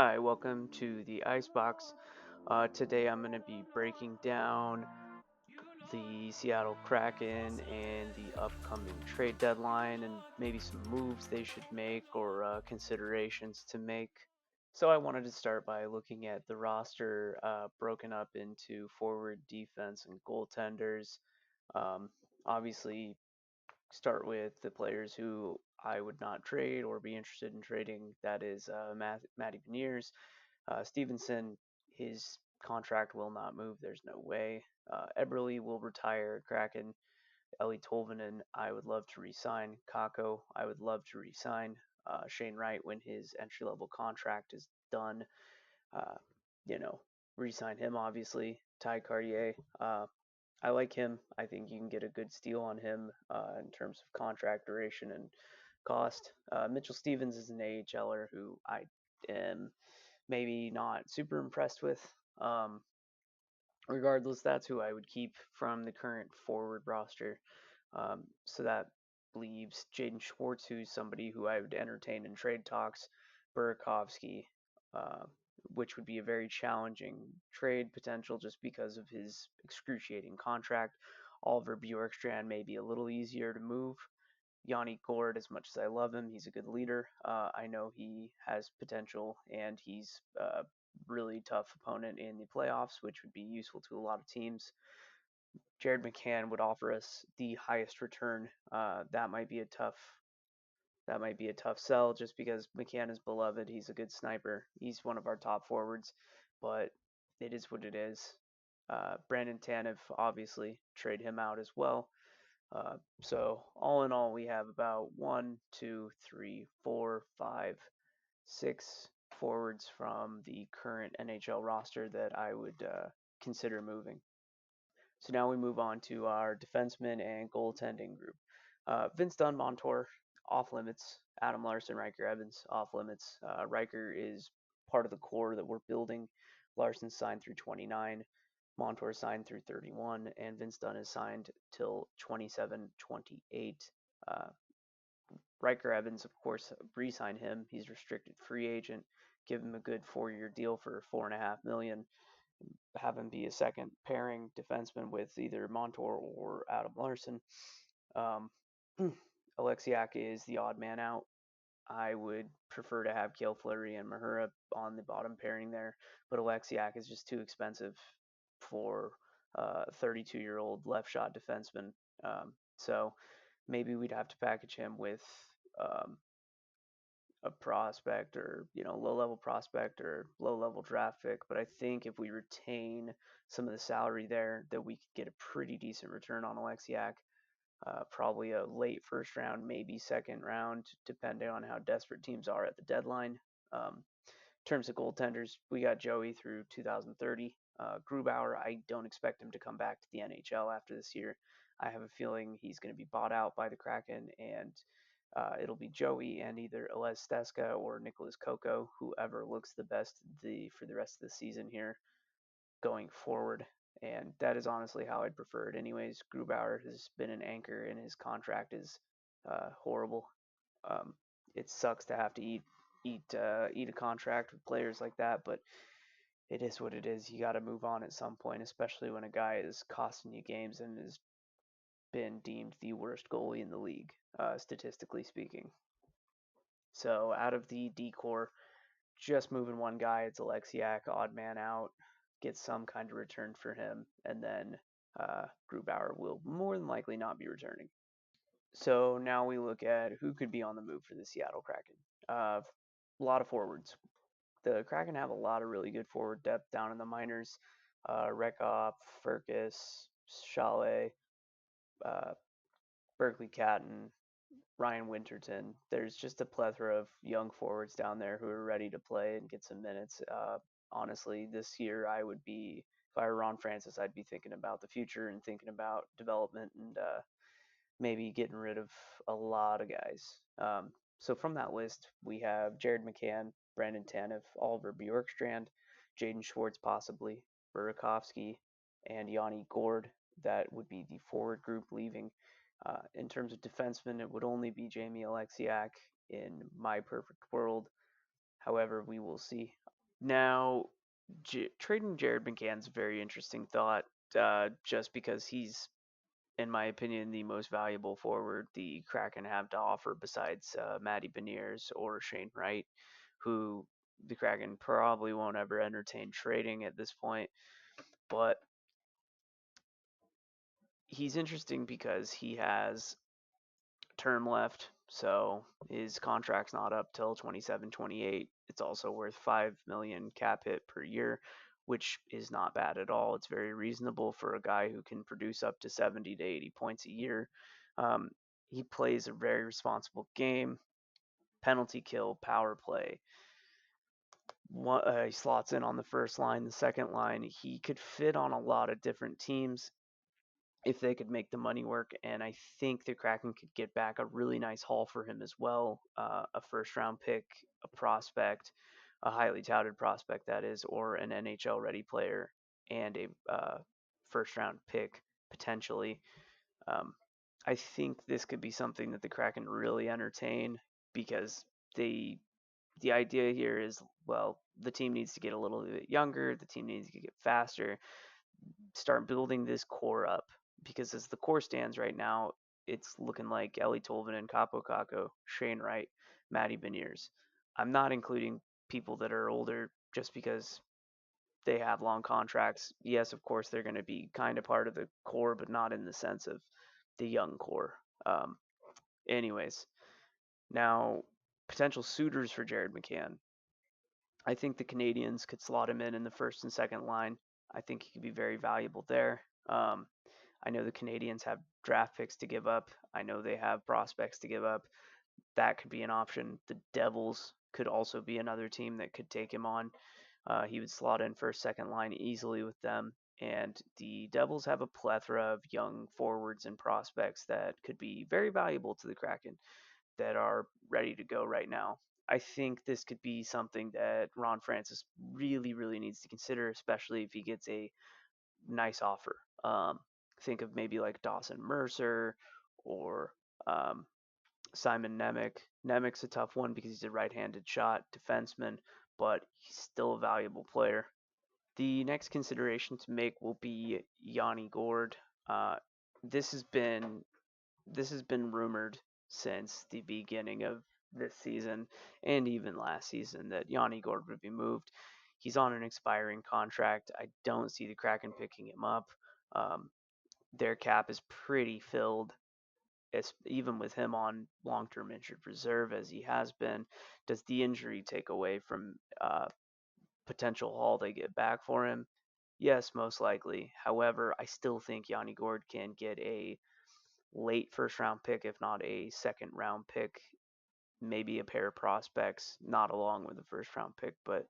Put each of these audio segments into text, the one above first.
Hi, welcome to the Icebox. Today I'm going to be breaking down the Seattle Kraken and the upcoming trade deadline and maybe some moves they should make or considerations to make. So I wanted to start by looking at the roster broken up into forward, defense, and goaltenders. Um, Obviously, start with the players who I would not trade or be interested in trading. That is Matty Beniers. Stevenson, his contract will not move. There's no way. Eberle will retire. Kraken, Ellie Tolvanen, I would love to resign. Kako, I would love to resign. Shane Wright, when his entry level contract is done, uh, you know, resign him obviously. Ty Cartier, I like him. I think you can get a good steal on him in terms of contract duration and cost. Mitchell Stevens is an AHLer who I am maybe not super impressed with. Um, Regardless, that's who I would keep from the current forward roster. So that leaves Jaden Schwartz, who's somebody who I would entertain in trade talks. Burakovsky, uh, which would be a very challenging trade potential just because of his excruciating contract. Oliver Bjorkstrand may be a little easier to move. Yanni Gord, as much as I love him, he's a good leader. I know he has potential, and he's a really tough opponent in the playoffs, which would be useful to a lot of teams. Jared McCann would offer us the highest return. That might be a tough sell just because McCann is beloved. He's a good sniper. He's one of our top forwards, but it is what it is. Brandon Tanev, obviously, trade him out as well. So all in all, we have about one, two, three, four, five, six forwards from the current NHL roster that I would consider moving. So now we move on to our defensemen and goaltending group. Vince Dunn, Montour, off limits. Adam Larson, Riker Evans, off limits. Riker is part of the core that we're building. Larson signed through 29. Montour signed through 31, and Vince Dunn is signed till 27, 28. Uh, Riker Evans, of course, re-sign him. He's restricted free agent. Give him a good 4-year deal for $4.5 million. Have him be a second pairing defenseman with either Montour or Adam Larson. Um, Alexiak is the odd man out. I would prefer to have Kale Fleury and Mahura on the bottom pairing there, but Alexiak is just too expensive for a 32-year-old left shot defenseman. So maybe we'd have to package him with um, a prospect or low level prospect or low level draft pick. But I think if we retain some of the salary there, that we could get a pretty decent return on Alexiak. Probably a late first round, maybe second round, depending on how desperate teams are at the deadline. In terms of goaltenders, we got Joey through 2030. Grubauer, I don't expect him to come back to the NHL after this year. I have a feeling he's going to be bought out by the Kraken, and it'll be Joey and either Alez Steska or Nicholas Coco, whoever looks the best for the rest of the season here going forward. And that is honestly how I'd prefer it. Anyways, Grubauer has been an anchor, and his contract is horrible. Um, it sucks to have to eat a contract with players like that, but it is what it is. You got to move on at some point, especially when a guy is costing you games and has been deemed the worst goalie in the league, statistically speaking. So out of the decor, just moving one guy, it's Alexiak, odd man out, get some kind of return for him, and then Grubauer will more than likely not be returning. So now we look at who could be on the move for the Seattle Kraken. A lot of forwards. The Kraken have a lot of really good forward depth down in the minors. Rekop, Furcus, Chalet, uh, Berkeley Catton, Ryan Winterton. There's just a plethora of young forwards down there who are ready to play and get some minutes. Honestly, this year I would be, if I were Ron Francis, I'd be thinking about the future and thinking about development and maybe getting rid of a lot of guys. So from that list, we have Jared McCann, Brandon Tanev, Oliver Bjorkstrand, Jaden Schwartz possibly, Burakovsky, and Yanni Gord. That would be the forward group leaving. In terms of defensemen, it would only be Jamie Alexiak in my perfect world. However, we will see. Now, trading Jared McCann's a very interesting thought, just because he's, in my opinion, the most valuable forward the Kraken have to offer besides Matty Beniers or Shane Wright, who the Kraken probably won't ever entertain trading at this point. But he's interesting because he has term left, so his contract's not up till 27, 28. It's also worth 5 million cap hit per year, which is not bad at all. It's very reasonable for a guy who can produce up to 70 to 80 points a year. Um, he plays a very responsible game, penalty kill, power play. He slots in on the first line, the second line. He could fit on a lot of different teams if they could make the money work. And I think the Kraken could get back a really nice haul for him as well, a first round pick, a prospect, a highly touted prospect that is, or an NHL ready player, and a first round pick potentially. Um, I think this could be something that the Kraken really entertain because they the idea here is, well, the team needs to get a little bit younger, the team needs to get faster, start building this core up, because as the core stands right now, it's looking like Ellie Tolvanen, Capo Caco, Shane Wright, Matty Beniers. I'm not including people that are older just because they have long contracts. Yes, of course, they're going to be kind of part of the core, but not in the sense of the young core. Um, anyways, now potential suitors for Jared McCann. I think the Canadians could slot him in the first and second line. I think he could be very valuable there. I know the Canadians have draft picks to give up. I know they have prospects to give up. That could be an option. The Devils could also be another team that could take him on. He would slot in first, second line easily with them. And the Devils have a plethora of young forwards and prospects that could be very valuable to the Kraken that are ready to go right now. I think this could be something that Ron Francis really, really needs to consider, especially if he gets a nice offer. Think of maybe like Dawson Mercer or um, Simon Nemec. Nemec's a tough one because he's a right-handed shot defenseman, but he's still a valuable player. The next consideration to make will be Yanni Gord. Uh, this has been this has been rumored since the beginning of this season and even last season that Yanni Gord would be moved. He's on an expiring contract. I don't see the Kraken picking him up. Um, their cap is pretty filled. It's, even with him on long-term injured reserve as he has been, does the injury take away from potential haul they get back for him? Yes, most likely. However, I still think Yanni Gord can get a late first round pick, if not a second round pick, maybe a pair of prospects, not along with the first round pick. But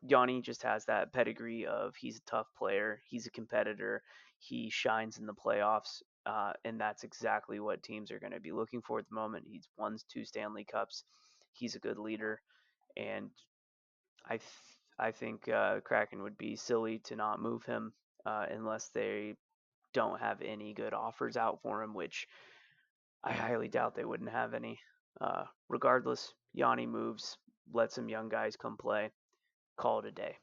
Yanni just has that pedigree of he's a tough player, he's a competitor, he shines in the playoffs, and that's exactly what teams are going to be looking for at the moment. He's won 2 Stanley Cups, he's a good leader, and I think Kraken would be silly to not move him unless they don't have any good offers out for him, which I highly doubt they wouldn't have any. Regardless, Yanni moves, let some young guys come play, call it a day.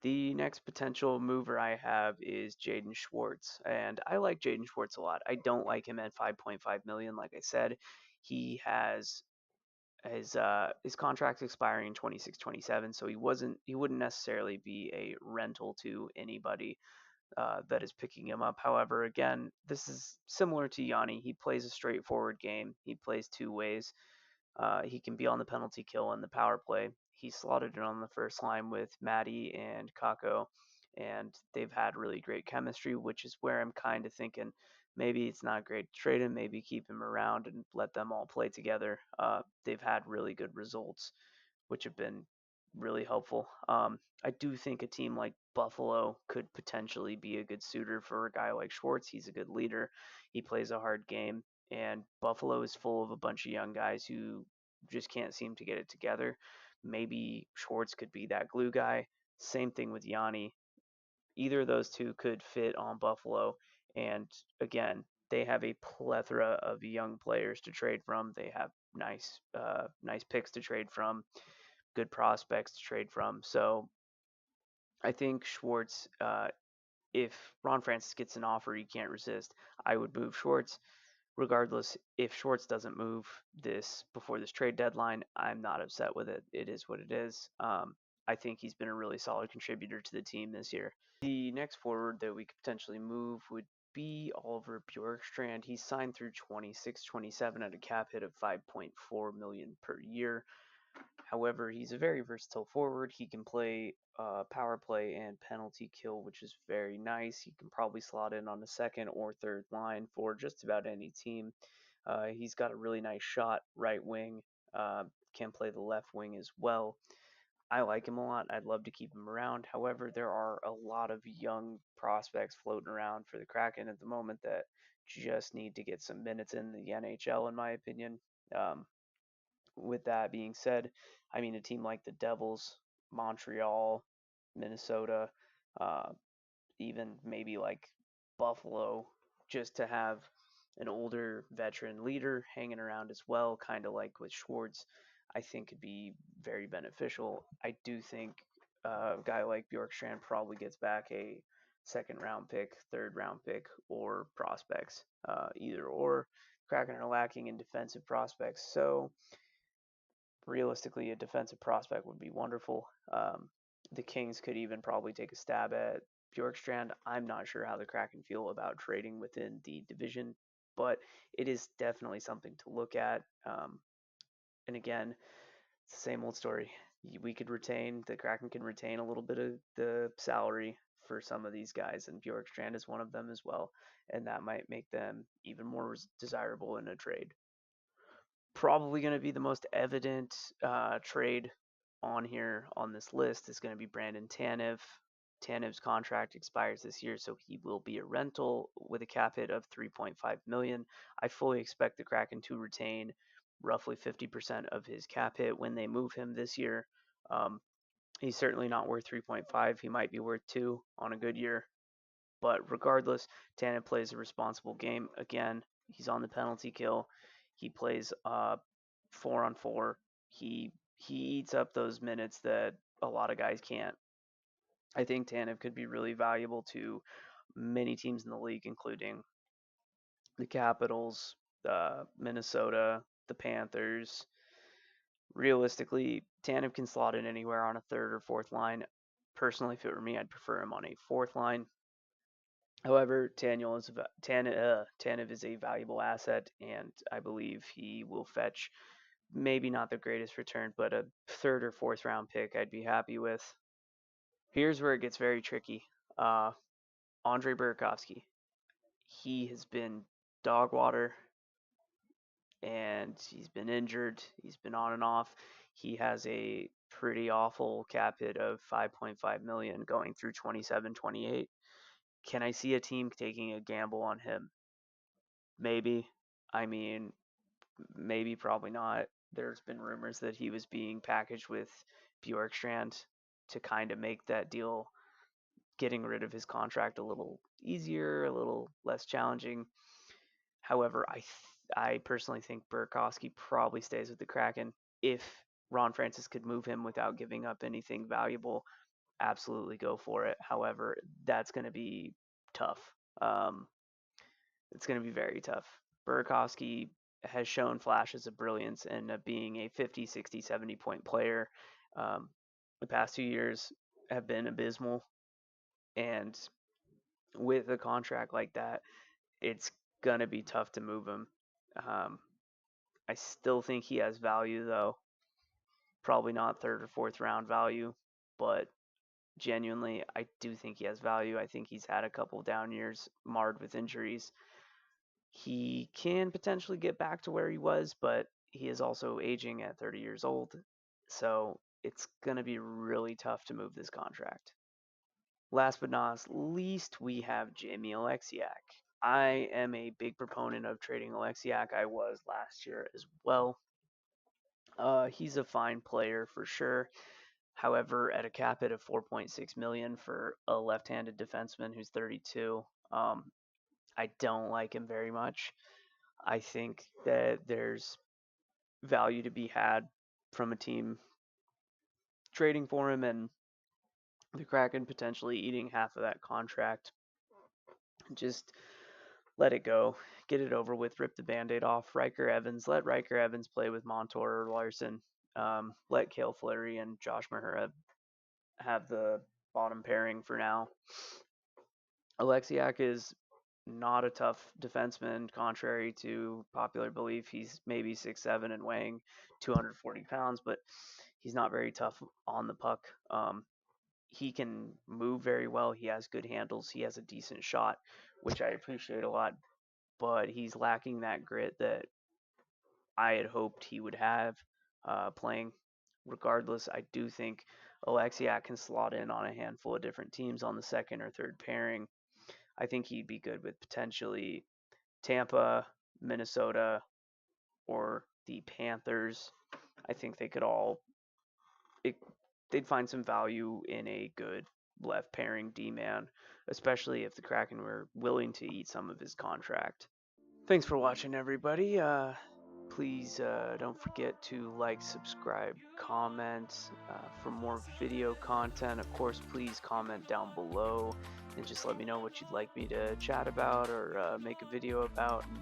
The next potential mover I have is Jaden Schwartz, and I like Jaden Schwartz a lot. I don't like him at 5.5 million. Like I said, he has his contract expiring in 26-27, so he wouldn't necessarily be a rental to anybody that is picking him up. However, again, this is similar to Yanni. He plays a straightforward game. He plays two ways. He can be on the penalty kill and the power play. He slotted in on the first line with Maddie and Kako, and they've had really great chemistry, which is where I'm kind of thinking maybe it's not great to trade him, maybe keep him around and let them all play together. They've had really good results, which have been really helpful. I do think a team like Buffalo could potentially be a good suitor for a guy like Schwartz. He's a good leader. He plays a hard game, and Buffalo is full of a bunch of young guys who just can't seem to get it together. Maybe Schwartz could be that glue guy. Same thing with Yanni. Either of those two could fit on Buffalo, and again, they have a plethora of young players to trade from. They have nice picks to trade from. good prospects to trade from. So I think Schwartz, if Ron Francis gets an offer he can't resist, I would move Schwartz. Regardless, if Schwartz doesn't move this before this trade deadline, I'm not upset with it. It is what it is. I think he's been a really solid contributor to the team this year. The next forward that we could potentially move would be Oliver Bjorkstrand. He's signed through 26, 27 at a cap hit of 5.4 million per year. However, he's a very versatile forward. He can play power play and penalty kill, which is very nice. He can probably slot in on the second or third line for just about any team. He's got a really nice shot, right wing. Can play the left wing as well. I like him a lot. I'd love to keep him around. However, there are a lot of young prospects floating around for the Kraken at the moment that just need to get some minutes in the NHL, in my opinion. Um, with that being said, I mean, a team like the Devils, Montreal, Minnesota, uh, even maybe like Buffalo, just to have an older veteran leader hanging around as well, kind of like with Schwartz, I think could be very beneficial. I do think a guy like Bjorkstrand probably gets back a second round pick, third round pick, or prospects, either or. Kraken are lacking in defensive prospects, so realistically, a defensive prospect would be wonderful. The Kings could even probably take a stab at Bjorkstrand. I'm not sure how the Kraken feel about trading within the division, but it is definitely something to look at. And again, it's the same old story. We could retain, the Kraken can retain a little bit of the salary for some of these guys, and Bjorkstrand is one of them as well, and that might make them even more desirable in a trade. Probably going to be the most evident trade on here on this list is going to be Brandon Tanev. Tanev's contract expires this year, so he will be a rental with a cap hit of 3.5 million. I fully expect the Kraken to retain roughly 50% of his cap hit when they move him this year. Um, he's certainly not worth 3.5. He might be worth 2 on a good year. But regardless, Tanev plays a responsible game. Again, he's on the penalty kill. He plays 4-on-4. He eats up those minutes that a lot of guys can't. I think Tanev could be really valuable to many teams in the league, including the Capitals, Minnesota, the Panthers. Realistically, Tanev can slot in anywhere on a third or fourth line. Personally, if it were me, I'd prefer him on a fourth line. However, Tanev is a valuable asset, and I believe he will fetch maybe not the greatest return, but a third or fourth round pick I'd be happy with. Here's where it gets very tricky. Uh, Andre Burakovsky. He has been dog water, and he's been injured. He's been on and off. He has a pretty awful cap hit of 5.5 million going through 27, 28. Can I see a team taking a gamble on him? Maybe. I mean, maybe, probably not. There's been rumors that he was being packaged with Bjorkstrand to kind of make that deal, getting rid of his contract a little easier, a little less challenging. However, I personally think Burakovsky probably stays with the Kraken. If Ron Francis could move him without giving up anything valuable, absolutely go for it. However, that's going to be tough. Um, it's going to be very tough. Burakovsky has shown flashes of brilliance and being a 50, 60, 70 point player. Um, the past 2 years have been abysmal. And with a contract like that, it's going to be tough to move him. Um, I still think he has value, though. Probably not third or fourth round value, but genuinely, I do think he has value. I think he's had a couple down years marred with injuries. He can potentially get back to where he was, but he is also aging at 30 years old. So it's going to be really tough to move this contract. Last but not least, we have Jamie Alexiak. I am a big proponent of trading Alexiak. I was last year as well. He's a fine player for sure. However, at a cap hit of 4.6 million for a left-handed defenseman who's 32, I don't like him very much. I think that there's value to be had from a team trading for him and the Kraken potentially eating half of that contract. Just let it go, get it over with, rip the band-aid off. Let Riker Evans play with Montour or Larson. Let Cale Fleury and Josh Mahura have the bottom pairing for now. Alexiak is not a tough defenseman, contrary to popular belief. He's maybe 6'7" and weighing 240 pounds, but he's not very tough on the puck. He can move very well. He has good handles. He has a decent shot, which I appreciate a lot, but he's lacking that grit that I had hoped he would have playing. Regardless, I do think Alexiak can slot in on a handful of different teams on the second or third pairing. I think he'd be good with potentially Tampa, Minnesota, or the Panthers. I think they could all it, they'd find some value in a good left pairing D man, especially if the Kraken were willing to eat some of his contract. Thanks for watching, everybody. Please don't forget to like, subscribe, comment for more video content. Of course, please comment down below and just let me know what you'd like me to chat about or make a video about, and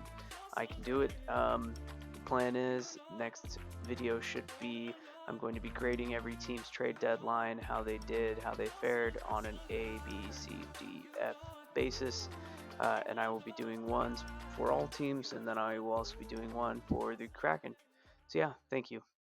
I can do it. The plan is next video should be I'm going to be grading every team's trade deadline, how they did, how they fared on an A, B, C, D, F basis. And I will be doing ones for all teams, and then I will also be doing one for the Kraken. So yeah, thank you.